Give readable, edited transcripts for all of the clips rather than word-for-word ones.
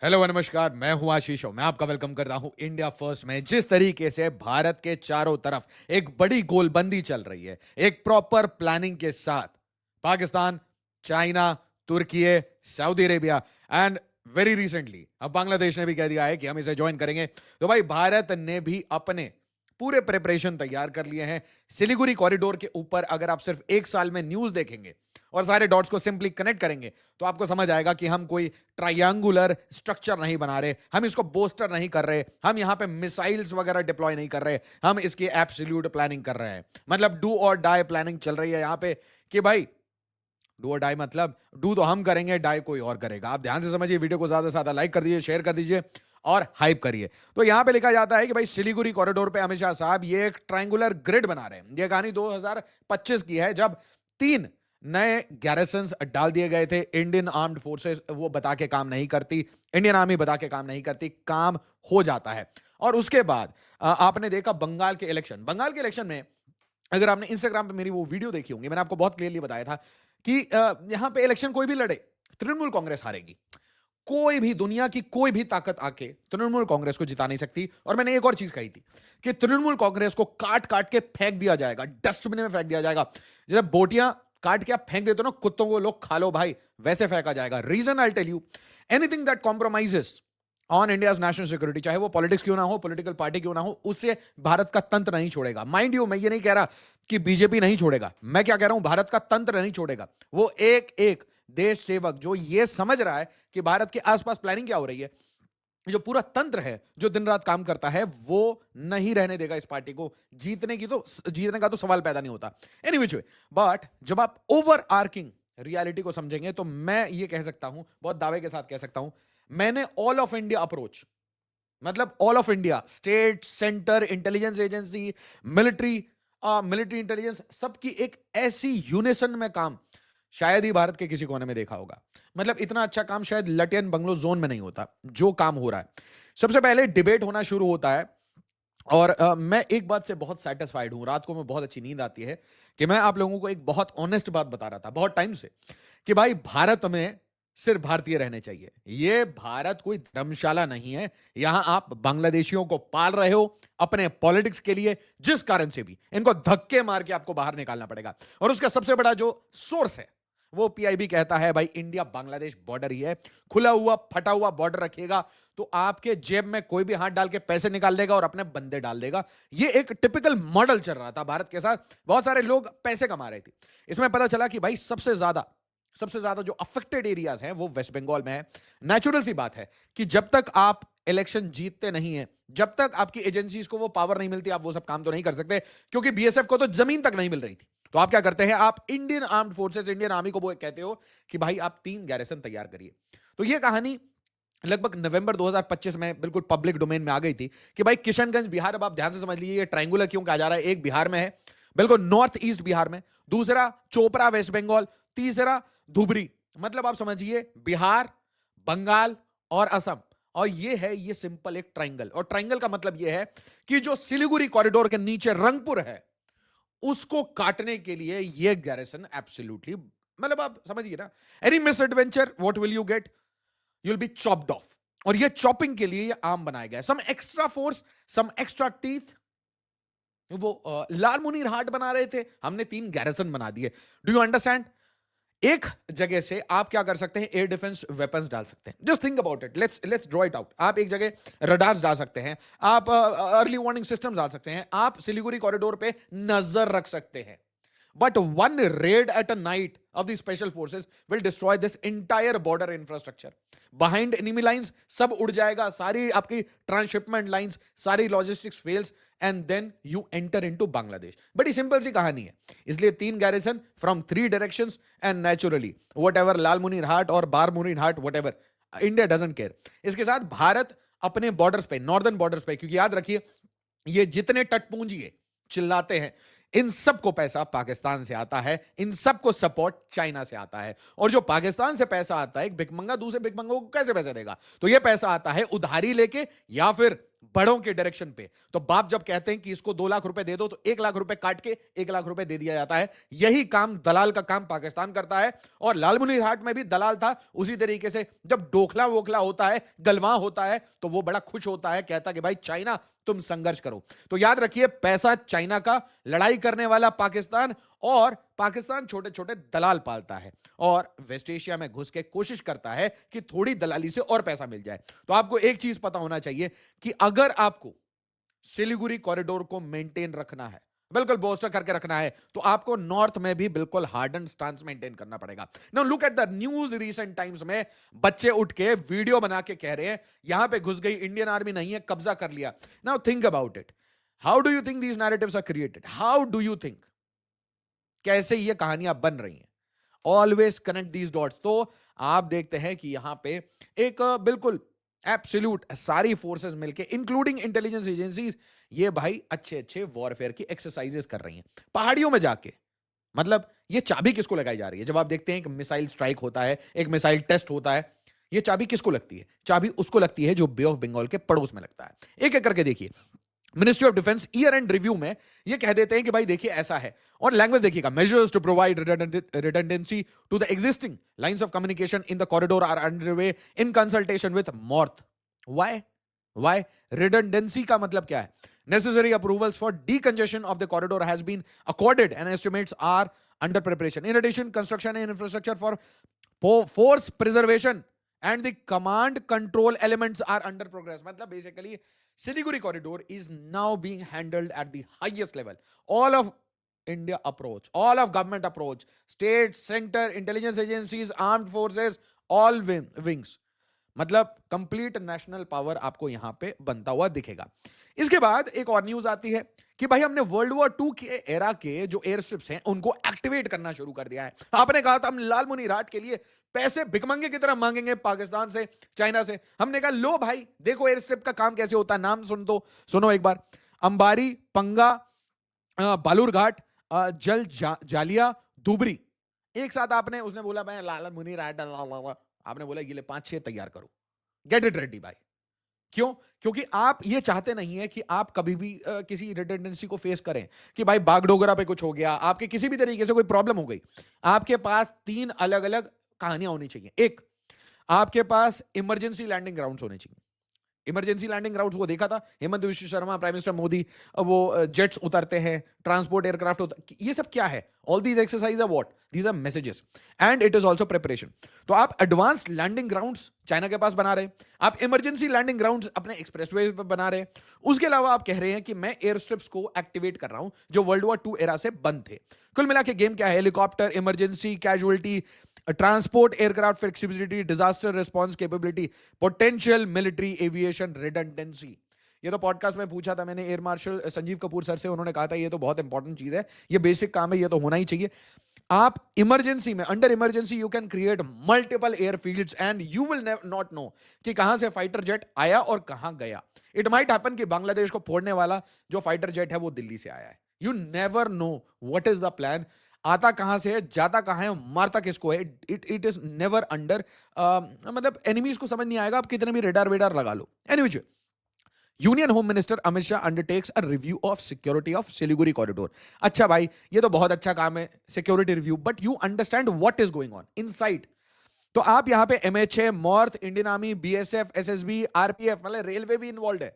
Hello नमस्कार, मैं हूं आशीष और मैं आपका वेलकम करता हूं इंडिया फर्स्ट में। जिस तरीके से भारत के चारों तरफ एक बड़ी गोलबंदी चल रही है, एक प्रॉपर प्लानिंग के साथ, Pakistan, China, Turkey, Saudi Arabia and very recently अब बांग्लादेश ने भी कह दिया है कि हम इसे ज्वाइन करेंगे। तो भाई भारत ने भी अपने पूरे प्रिपरेशन तैयार कर लिए हैं। सिलीगुड़ी कॉरिडोर के ऊपर अगर आप सिर्फ एक साल में न्यूज देखेंगे और सारे डॉट्स को सिंपली कनेक्ट करेंगे तो आपको समझ आएगा कि हम कोई ट्रायंगुलर स्ट्रक्चर नहीं बना रहे, हम इसको बोस्टर नहीं कर रहे, हम यहां पे मिसाइल्स वगैरह डिप्लॉय नहीं कर रहे, हम इसकी एब्सोल्यूट प्लानिंग कर रहे हैं। मतलब डू और डाई प्लानिंग चल रही है यहां पे कि भाई डू और डाई मतलब डू तो हम करेंगे, डाई कोई और करेगा। आप ध्यान से समझिए, वीडियो को ज्यादा से ज्यादा लाइक कर दीजिए, शेयर कर दीजिए और हाइप करिए। तो यहां पे लिखा जाता है कि भाई सिलीगुड़ी कॉरिडोर पे अमित शाह साहब ये एक ट्रायंगुलर ग्रिड बना रहे हैं। ये कहानी 2025 की है, जब 3 नए गैरिसन्स डाल दिए गए थे। इंडियन आर्म्ड फोर्सेस वो बता के काम नहीं करती, इंडियन आर्मी बता के काम नहीं करती, काम हो जाता है। और उसके बाद आपने देखा बंगाल के इलेक्शन में अगर आपने इंस्टाग्राम पे मेरी वो वीडियो देखी होंगी, मैंने आपको बहुत क्लियरली बताया था कि यहां पे इलेक्शन कोई भी लड़े, तृणमूल कांग्रेस हारेगी। कोई भी दुनिया की कोई भी ताकत आके तृणमूल कांग्रेस को जिता नहीं सकती। और मैंने एक और चीज कही थी कि तृणमूल कांग्रेस को काट काट के फेंक दिया जाएगा, डस्टबिन में फेंक दिया जाएगा। जैसे बोटियां काट के आप फेंक देते हो ना कुत्तों को, लोग खा लो भाई, वैसे फेंका जाएगा। Reason I tell you, anything that compromises on India's national security, चाहे वो पॉलिटिक्स क्यों ना हो, पॉलिटिकल पार्टी क्यों ना हो, उससे भारत का तंत्र नहीं छोड़ेगा। माइंड यू, मैं ये नहीं कह रहा कि बीजेपी नहीं छोड़ेगा, मैं क्या कह रहा हूं, भारत का तंत्र नहीं छोड़ेगा। वो एक एक देश सेवक जो ये समझ रहा है कि भारत के आसपास प्लानिंग क्या हो रही है, जो पूरा तंत्र है जो दिन रात काम करता है, वो नहीं रहने देगा इस पार्टी को। जीतने का तो सवाल पैदा नहीं होता। एनी विच वे, बट जब आप ओवर आर्किंग रियलिटी को समझेंगे तो मैं ये कह सकता हूं, बहुत दावे के साथ कह सकता हूं, मैंने ऑल ऑफ इंडिया अप्रोच, मतलब all of India, state, centre, intelligence agency, military, military intelligence, सबकी एक ऐसी यूनिसन में काम शायद ही भारत के किसी कोने में देखा होगा। मतलब इतना अच्छा काम शायद लटियन बंगलो जोन में नहीं होता जो काम हो रहा है। सबसे पहले डिबेट होना शुरू होता है। और मैं एक बात से बहुत सेटिस्फाइड हूं, रात को मैं बहुत अच्छी नींद आती है कि मैं आप लोगों को एक बहुत ऑनेस्ट बात बता रहा था बहुत टाइम से कि भाई भारत में सिर्फ भारतीय रहने चाहिए। ये भारत कोई धर्मशाला नहीं है। यहां आप बांग्लादेशियों को पाल रहे हो अपने पॉलिटिक्स के लिए, जिस कारण से भी इनको धक्के मार के आपको बाहर निकालना पड़ेगा। और उसका सबसे बड़ा जो सोर्स है वो पीआईबी कहता है भाई इंडिया बांग्लादेश बॉर्डर ही है। खुला हुआ फटा हुआ बॉर्डर रखिएगा तो आपके जेब में कोई भी हाथ डाल के पैसे निकाल देगा और अपने बंदे डाल देगा। ये एक टिपिकल मॉडल चल रहा था भारत के साथ। बहुत सारे लोग पैसे कमा रहे थे। इसमें पता चला कि भाई सबसे ज्यादा जो अफेक्टेड एरियाज हैं वो वेस्ट बंगाल में है। नेचुरल सी बात है कि जब तक आप इलेक्शन जीतते नहीं है, जब तक आपकी एजेंसीज को वो पावर नहीं मिलती, आप वो सब काम तो नहीं कर सकते। क्योंकि बीएसएफ को तो जमीन तक नहीं मिल रही थी। तो आप क्या करते हैं, आप Indian armed forces, Indian army को वो कहते हो कि भाई आप 3 गैरिसन तैयार करिए। तो ये कहानी लगभग नवंबर 2025 में बिल्कुल पब्लिक डोमेन में आ गई थी कि भाई किशनगंज बिहार, अब आप ध्यान से समझ लीजिए ये ट्रायंगुलर क्यों कहा जा रहा है। एक बिहार में है, बिल्कुल नॉर्थ ईस्ट बिहार में, दूसरा चोपड़ा वेस्ट बंगाल, तीसरा धुबरी। मतलब आप समझिए बिहार, बंगाल और असम। और ये सिंपल एक ट्रायंगल। और ट्रायंगल का मतलब ये है कि जो सिलीगुड़ी कॉरिडोर के नीचे रंगपुर है उसको काटने के लिए ये गैरिसन एब्सोल्युटली, मतलब आप समझिए ना, any miss adventure what will you get, you will be chopped off. और ये चॉपिंग के लिए ये आर्म बनाया गया है, some extra force, some extra teeth. वो लाल मुनीर हाट बना रहे थे, हमने 3 गैरिसन बना दिए। Do you understand? एक जगह से आप क्या कर सकते हैं, एयर डिफेंस वेपन्स डाल सकते हैं। Just think about it, let's draw it out. आप एक जगह रडार्स डाल सकते हैं, आप अर्ली वार्निंग सिस्टम डाल सकते हैं, आप सिलीगुड़ी कॉरिडोर पे नजर रख सकते हैं। But one raid at a night of the special forces will destroy this entire border infrastructure. Behind enemy lines, सब उड़ जाएगा, सारी आपकी ट्रांसशिपमेंट लाइंस, सारी logistics fails and then you enter into Bangladesh. बड़ी सिंपल सी कहानी है। इसलिए 3 garrison from 3 directions and naturally whatever Lalmonirhat और बार मुनीर हाट, whatever, India doesn't care. इसके साथ भारत अपने बॉर्डर्स पे, नॉर्दर्न बॉर्डर्स पे, क्योंकि याद रखिए ये जितने तटपूंजी चिल्लाते हैं, इन सबको पैसा पाकिस्तान से आता है, इन सबको सपोर्ट चाइना से आता है। और जो पाकिस्तान से पैसा आता है, एक भिखमंगा दूसरे भिखमंगों को कैसे पैसे देगा? तो ये पैसा आता है उधारी लेके या फिर बड़ों के डायरेक्शन पे। तो बाप जब कहते हैं कि इसको 2 लाख रुपए दे दो, तो 1 लाख रुपए काट के 1 लाख रुपए दे दिया जाता है। यही काम दलाल का काम पाकिस्तान करता है। और लालमुनीरहाट में भी दलाल था उसी तरीके से। जब डोखला वोखला होता है, गलवां होता है, तो वो बड़ा खुश होता है, कहता कि भाई चाइना तुम संघर्ष करो। तो याद रखिए, पैसा चाइना का, लड़ाई करने वाला पाकिस्तान, और पाकिस्तान छोटे छोटे दलाल पालता है और वेस्ट एशिया में घुस के कोशिश करता है कि थोड़ी दलाली से और पैसा मिल जाए। तो आपको एक चीज पता होना चाहिए कि अगर आपको सिलीगुड़ी कॉरिडोर को मेंटेन रखना है, बिल्कुल बोस्टर करके रखना है, तो आपको नॉर्थ में भी बिल्कुल हार्डन स्टांस मेंटेन करना पड़ेगा। Now look at the news recent times में बच्चे उठ के वीडियो बना के कह रहे हैं यहां पे घुस गई इंडियन आर्मी, नहीं है, कब्जा कर लिया। Now think about it. How do you think these narratives are created? How do you think कैसे ये कहानियां बन रही हैं? Always connect these dots. तो आप देखते हैं कि यहां पे एक बिल्कुल एब्सोल्यूट सारी फोर्सेस मिलके, इंक्लूडिंग इंटेलिजेंस एजेंसीज, ये भाई अच्छे अच्छे वॉरफेयर की एक्सरसाइजेस कर रही हैं पहाड़ियों में जाके। मतलब ये चाबी किसको लगाई जा रही है? जब आप देखते हैं एक मिसाइल स्ट्राइक होता है, एक मिसाइल टेस्ट होता है, ये चाबी किसको लगती है? चाबी उसको लगती है जो बे ऑफ बंगाल के पड़ोस में लगता है। एक एक करके देखिए। Ministry of defence year and review में ये कह देते हैं कि भाई देखिए ऐसा है, और लैंग्वेज देखिएगा, measures to provide redundancy to the existing lines of communication in the corridor are underway in consultation with MoRTH. Why redundancy का मतलब क्या है? Necessary approvals for decongestion of the corridor has been accorded and estimates are under preparation. In addition, construction and infrastructure for force preservation and the command control elements are under progress. मतलब basically Siliguri corridor is now being handled at the highest level. All of India approach, all of government approach, state, center, intelligence agencies, armed forces, all wings. मतलब complete national power आपको यहां पे बनता हुआ दिखेगा। इसके बाद एक और न्यूज आती है कि भाई हमने वर्ल्ड वॉर 2 के एरा के जो एयर स्ट्रिप्स हैं उनको एक्टिवेट करना शुरू कर दिया है। आपने कहा था हम लालमुनीरहाट के लिए पैसे भिकमंगे की तरह मांगेंगे पाकिस्तान से, चाइना से। हमने कहा लो भाई देखो एयर स्ट्रिप का काम कैसे होता है, नाम सुनो एक बार। अंबारी, पंगा, बालूरघाट, जालिया, दुबरी, एक साथ आपने, उसने बोला मैं लालमुनीरहाट, आपने बोला ये ले 5-6 तैयार करो, गेट इट रेडी भाई। क्यों? क्योंकि आप ये चाहते नहीं है कि आप कभी भी किसी रिडंडेंसी को फेस करें कि भाई बागडोगरा पे कुछ हो गया, आपके किसी भी तरीके से कोई प्रॉब्लम हो गई। आपके पास 3 अलग अलग कहानियां होनी चाहिए। एक, आपके पास इमरजेंसी लैंडिंग ग्राउंड्स होने चाहिए। इमरजेंसी लैंडिंग ग्राउंड्स को देखा था हेमंत विश्व शर्मा, प्राइम मिनिस्टर मोदी, वो जेट्स उतरते हैं, ट्रांसपोर्ट एयरक्राफ्ट होता, ये सब क्या है? All these exercise are what? These are messages and it is also preparation. तो आप एडवांस्ड लैंडिंग ग्राउंड्स चाइना के पास बना रहे, आप इमरजेंसी लैंडिंग ग्राउंड्स अपने एक्सप्रेसवे पर बना रहे। उसके अलावा आप कह रहे हैं कि मैं एयर स्ट्रिप्स को एक्टिवेट कर रहा हूं जो वर्ल्ड वॉर 2 एरा से बंद थे। कुल मिला के गेम क्या है? Helicopter, emergency, casualty, transport aircraft flexibility, disaster response capability, potential military aviation redundancy. ये तो पॉडकास्ट में पूछा था मैंने air marshal Sanjeev Kapoor sir से, उन्होंने कहा था ये तो बहुत इंपॉर्टेंट चीज है, ये बेसिक काम है, ये तो होना ही चाहिए। आप इमरजेंसी में, under emergency you can create multiple airfields and you will not know कि कहां से फाइटर जेट आया और कहां गया। इट माइट हैपन कि बांग्लादेश को फोड़ने वाला जो फाइटर जेट है वो दिल्ली से आया है। You never know what is the plan, आता कहां से है, जाता कहां है, मारता किसको है। इट इज नेवर अंडर, मतलब एनिमीज को समझ नहीं आएगा आप कितने भी रेडार वेडार लगा लो। Anyway, union home minister Amit Shah undertakes a review of security of Siliguri corridor. अच्छा भाई ये तो बहुत अच्छा काम है security review, but you understand what is going on inside. तो आप यहां पे MHA, MoRTH, Indian army, BSF, SSB, RPF, मतलब रेलवे भी इन्वॉल्व है।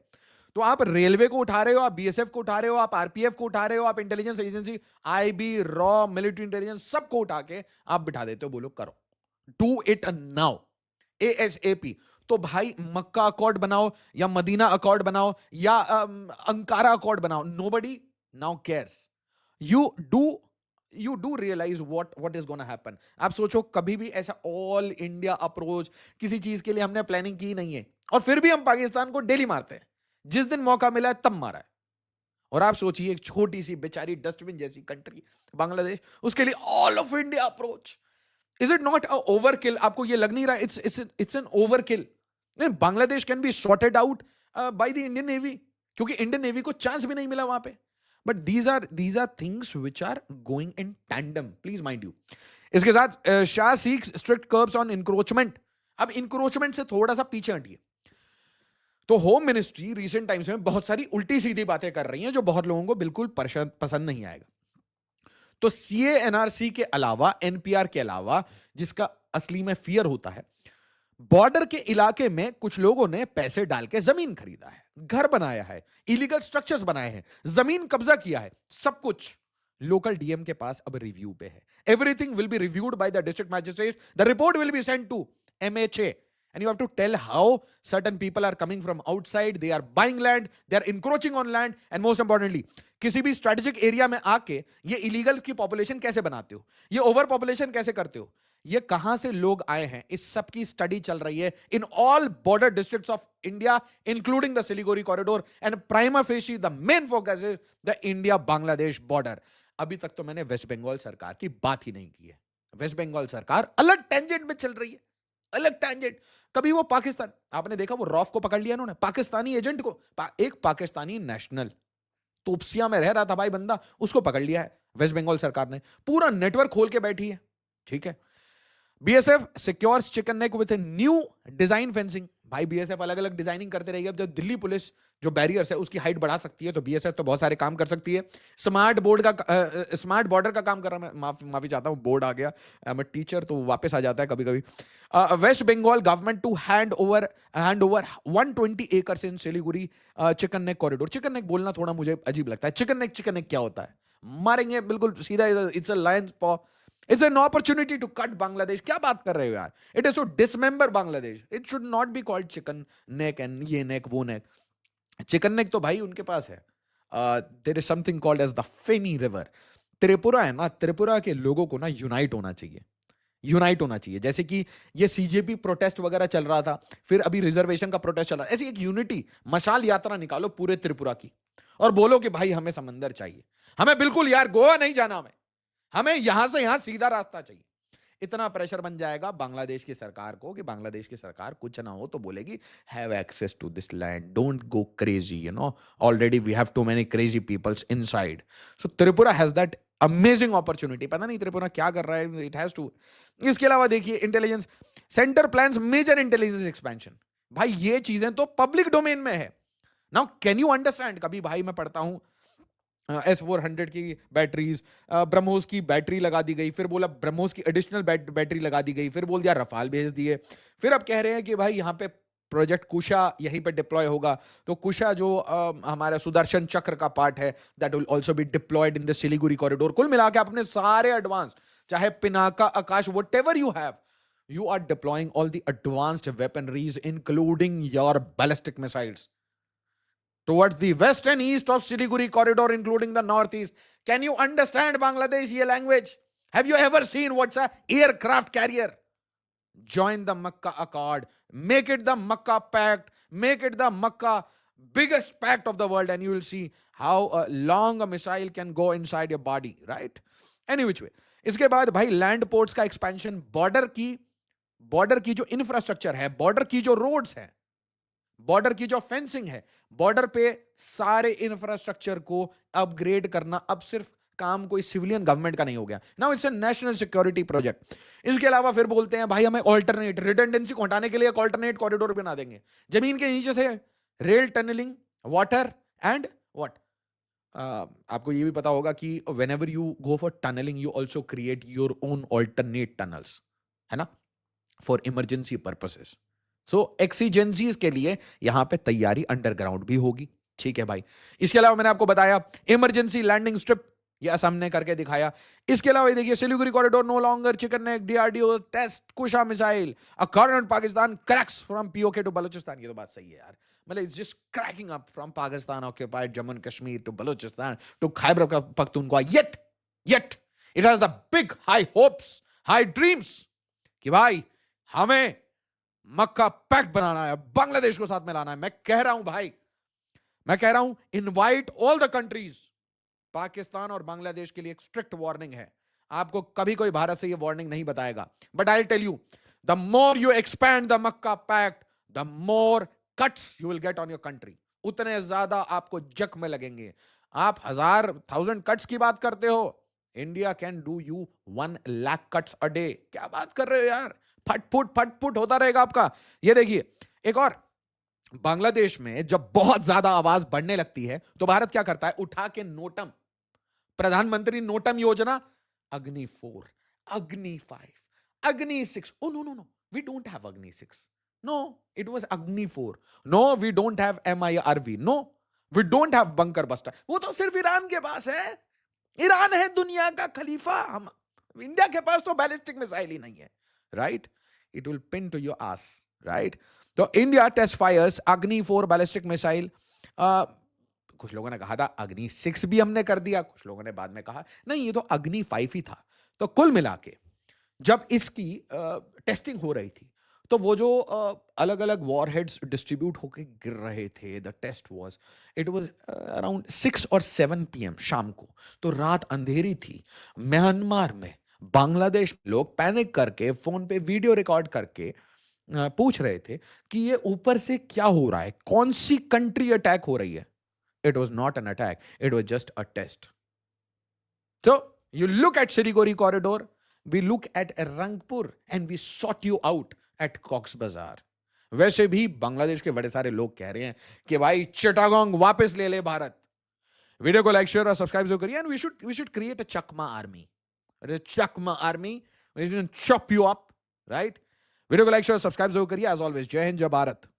तो आप रेलवे को उठा रहे हो, आप बीएसएफ को उठा रहे हो, आप आरपीएफ को उठा रहे हो, आप intelligence agency, IB, raw, military intelligence, सबको उठा के आप बिठा देते हो, बोलो करो, डू इट नाउ, एएसएपी। तो भाई मक्का अकॉर्ड बनाओ या मदीना अकॉर्ड बनाओ या अंकारा अकॉर्ड बनाओ, nobody now cares. You do realise what is gonna happen. आप सोचो कभी भी ऐसा ऑल इंडिया अप्रोच किसी चीज के लिए हमने प्लानिंग की नहीं है, और फिर भी हम पाकिस्तान को डेली मारते हैं, जिस दिन मौका मिला है तब मारा है। और आप सोचिए एक छोटी सी बेचारी डस्टबिन जैसी कंट्री बांग्लादेश, उसके लिए all of India approach. Is it not a overkill? आपको ये लग नहीं रहा it's an overkill? Bangladesh can be sorted out by the Indian navy, क्योंकि इंडियन नेवी को चांस भी नहीं मिला वहां पे। But these are things which are going in tandem, please mind you. इसके साथ Shah seeks strict curbs on encroachment. अब इंक्रोचमेंट से थोड़ा सा पीछे हटिए। तो होम मिनिस्ट्री रिसेंट टाइम्स में बहुत सारी उल्टी सीधी बातें कर रही हैं जो बहुत लोगों को बिल्कुल पसंद नहीं आएगा। तो सीए एनआरसी के अलावा, एनपीआर के अलावा, जिसका असली में फियर होता है, बॉर्डर के इलाके में कुछ लोगों ने पैसे डाल के जमीन खरीदा है, घर बनाया है, इलीगल स्ट्रक्चर्स बनाए हैं, जमीन कब्जा किया है, सब कुछ लोकल डीएम के पास अब रिव्यू पे है। Everything will be reviewed by the district magistrate, the report will be sent to MHA, and you have to tell how certain people are coming from outside, they are buying land, they are encroaching on land, and most importantly किसी भी strategic area में आके ये illegal की population कैसे बनाते हो, ये ओवर पॉपुलेशन कैसे करते हो, ये कहां से लोग आए हैं, इस सब की स्टडी चल रही है in all border districts of India including the Siliguri corridor, and prima facie the main focus is the India Bangladesh border. अभी तक तो मैंने वेस्ट बंगाल सरकार की बात ही नहीं की है। वेस्ट बंगाल सरकार अलग टेंजेंट में चल रही है, अलग टेंजेंट। कभी वो पाकिस्तान, आपने देखा वो रॉफ को पकड़ लिया उन्होंने, पाकिस्तानी एजेंट को, एक पाकिस्तानी नेशनल तोपसिया में रह रहा था भाई बंदा, उसको पकड़ लिया है वेस्ट बंगाल सरकार ने, पूरा नेटवर्क खोल के बैठी है। ठीक है, BSF secures chicken neck with a new design fencing. भाई बीएसएफ अलग अलग डिजाइनिंग करते रहेगी। अब जब दिल्ली पुलिस जो बैरियर्स है उसकी हाइट बढ़ा सकती है, तो बीएसएफ तो बहुत सारे काम कर सकती है। स्मार्ट बॉर्डर का काम कर रहा है। मैं माफी चाहता हूं, बोर्ड आ गया, मैं टीचर तो वापस आ जाता है कभी कभी। West Bengal government to hand over 120 acres in Siliguri chicken neck corridor. Chicken neck बोलना थोड़ा मुझे अजीब लगता है। चिकन नेक क्या होता है? मारेंगे बिल्कुल सीधा, it's a lion's paw, it's an opportunity to cut Bangladesh. क्या बात कर रहे हो यार? It is to dismember Bangladesh. It should not be called chicken neck and ये नेक वो नेक। चिकन नेक तो भाई उनके पास है। There is something called as the Feni river. Tripura है ना, त्रिपुरा के लोगों को ना यूनाइट होना चाहिए, यूनाइट होना चाहिए। जैसे कि ये सीजेपी प्रोटेस्ट वगैरह चल रहा था, फिर अभी रिजर्वेशन का प्रोटेस्ट चल रहा है, ऐसी एक यूनिटी मशाल यात्रा निकालो पूरे त्रिपुरा की और बोलो कि भाई हमें समंदर चाहिए, हमें बिल्कुल यार गोवा नहीं जाना, हमें यहां से यहां सीधा रास्ता चाहिए। इतना प्रेशर बन जाएगा बांग्लादेश की सरकार को कि बांग्लादेश की सरकार कुछ ना हो तो बोलेगी have access to this land, don't go crazy, you know, already we have too many crazy peoples inside. So Tripura has that amazing opportunity. पता नहीं त्रिपुरा क्या कर रहा है, इट हैज टू। इसके अलावा देखिए intelligence centre plans major intelligence expansion. भाई ये चीजें तो पब्लिक डोमेन में है। Now can you understand? कभी भाई मैं पढ़ता हूं S-400 की बैटरीज, ब्रह्मोस की बैटरी लगा दी गई, फिर बोला ब्रह्मोस की एडिशनल बैटरी लगा दी गई, फिर बोल दिया रफाल भेज दिए, फिर अब कह रहे हैं कि भाई यहाँ पे प्रोजेक्ट कुशा यहीं पे डिप्लॉय होगा। तो कुशा जो हमारा सुदर्शन चक्र का पार्ट है, that will also be deployed in the Siliguri corridor. कुल मिला के अपने सारे एडवांस, चाहे Pinaka, Akash, whatever you have, you are deploying all the advanced weaponries including your ballistic missiles towards the west and east of Siliguri corridor, including the northeast. Can you understand Bangladeshi language? Have you ever seen what's a aircraft carrier? Join the Makkah Accord. Make it the Makkah Pact. Make it the Makkah biggest pact of the world, and you will see how long a missile can go inside your body, right? Any which way. इसके बाद भाई land ports का expansion, border की जो infrastructure है, border की जो roads हैं, बॉर्डर की जो फेंसिंग है, बॉर्डर पे सारे इंफ्रास्ट्रक्चर को अपग्रेड करना अब सिर्फ काम कोई सिविलियन गवर्नमेंट का नहीं हो गया। Now it's a national security project. इसके अलावा फिर बोलते हैं भाई हमें ऑल्टरनेट, रिडंडेंसी को हटाने के लिए एक ऑल्टरनेट कॉरिडोर बना देंगे, जमीन के नीचे से rail tunnelling, water and what. आपको ये भी पता होगा कि whenever you go for tunnelling you also create your own alternate tunnels, है ना, for emergency purposes. So exigencies के लिए यहां पे तैयारी अंडरग्राउंड भी होगी। ठीक है भाई। इसके अलावा मैंने आपको बताया इमरजेंसी लैंडिंग स्ट्रिप, ये असम ने करके दिखाया। इसके अलावा ये देखिए Siliguri corridor no longer chicken neck, DRDO test Kusha missile, a corner Pakistan cracks from PoK to Balochistan. ये तो बात सही है यार, मतलब it's just cracking up from Pakistan occupied Jammu and Kashmir to Balochistan to Khyber Pakhtunkhwa. Yet it has the big high hopes, high dreams कि भाई हमें मक्का पैक्ट बनाना है, बांग्लादेश को साथ में लाना है। मैं कह रहा हूं भाई, मैं कह रहा हूं invite all the countries. Pakistan और बांग्लादेश के लिए एक स्ट्रिक्ट वार्निंग है, आपको कभी कोई भारत से ये वार्निंग नहीं बताएगा, but I tell you the more you expand the Mecca pact the more cuts you will get on your country, उतने ज्यादा आपको जख्म लगेंगे। आप 1000 कट्स की बात करते हो, India can do you 1 lakh cuts a day. क्या बात कर रहे हो यार, फटफुट होता रहेगा आपका। ये देखिए एक और बांग्लादेश में जब बहुत ज्यादा आवाज बढ़ने लगती है तो भारत क्या करता है, उठा के नोटम, प्रधानमंत्री नोटम योजना, अग्नि 4, अग्नि 5, Agni 6, oh no no no, we don't have Agni 6, no, it was Agni 4, no we don't have MIRV, no we don't have bunker buster. वो तो सिर्फ ईरान के पास है, ईरान है दुनिया का खलीफा, हम इंडिया के पास तो बैलिस्टिक मिसाइल ही नहीं है, right? It will pin to your ass, right? तो India test fires Agni 4 ballistic missile. कुछ लोगों ने कहा था अग्नि 6 भी हमने कर दिया, कुछ लोगों ने बाद में कहा नहीं ये तो अग्नि 5 ही था। तो कुल मिला के जब इसकी टेस्टिंग हो रही थी तो वो जो अलग अलग वॉरहेड्स डिस्ट्रीब्यूट होके गिर रहे थे, the test was, it was around 6 और 7 PM शाम को, तो रात अंधेरी थी। म्यांमार में, बांग्लादेश में लोग पैनिक करके फोन पे वीडियो रिकॉर्ड करके पूछ रहे थे कि ये ऊपर से क्या हो रहा है, कौन सी कंट्री अटैक हो रही है। It was not an attack, it was just a test. So you look at Sirigori corridor, we look at Rangpur and we sort you out at Cox Bazar. वैसे भी बांग्लादेश के बड़े सारे लोग कह रहे हैं कि भाई चिटागोंग वापस ले ले भारत। वीडियो को लाइक शेयर और सब्सक्राइब जरूर करिए, and we should create a Chakma army, Chakma army, we can chop you up, right? Video को लाइक शेयर और सब्सक्राइब जरूर करिए। एज ऑलवेज, जय हिंद, जय भारत।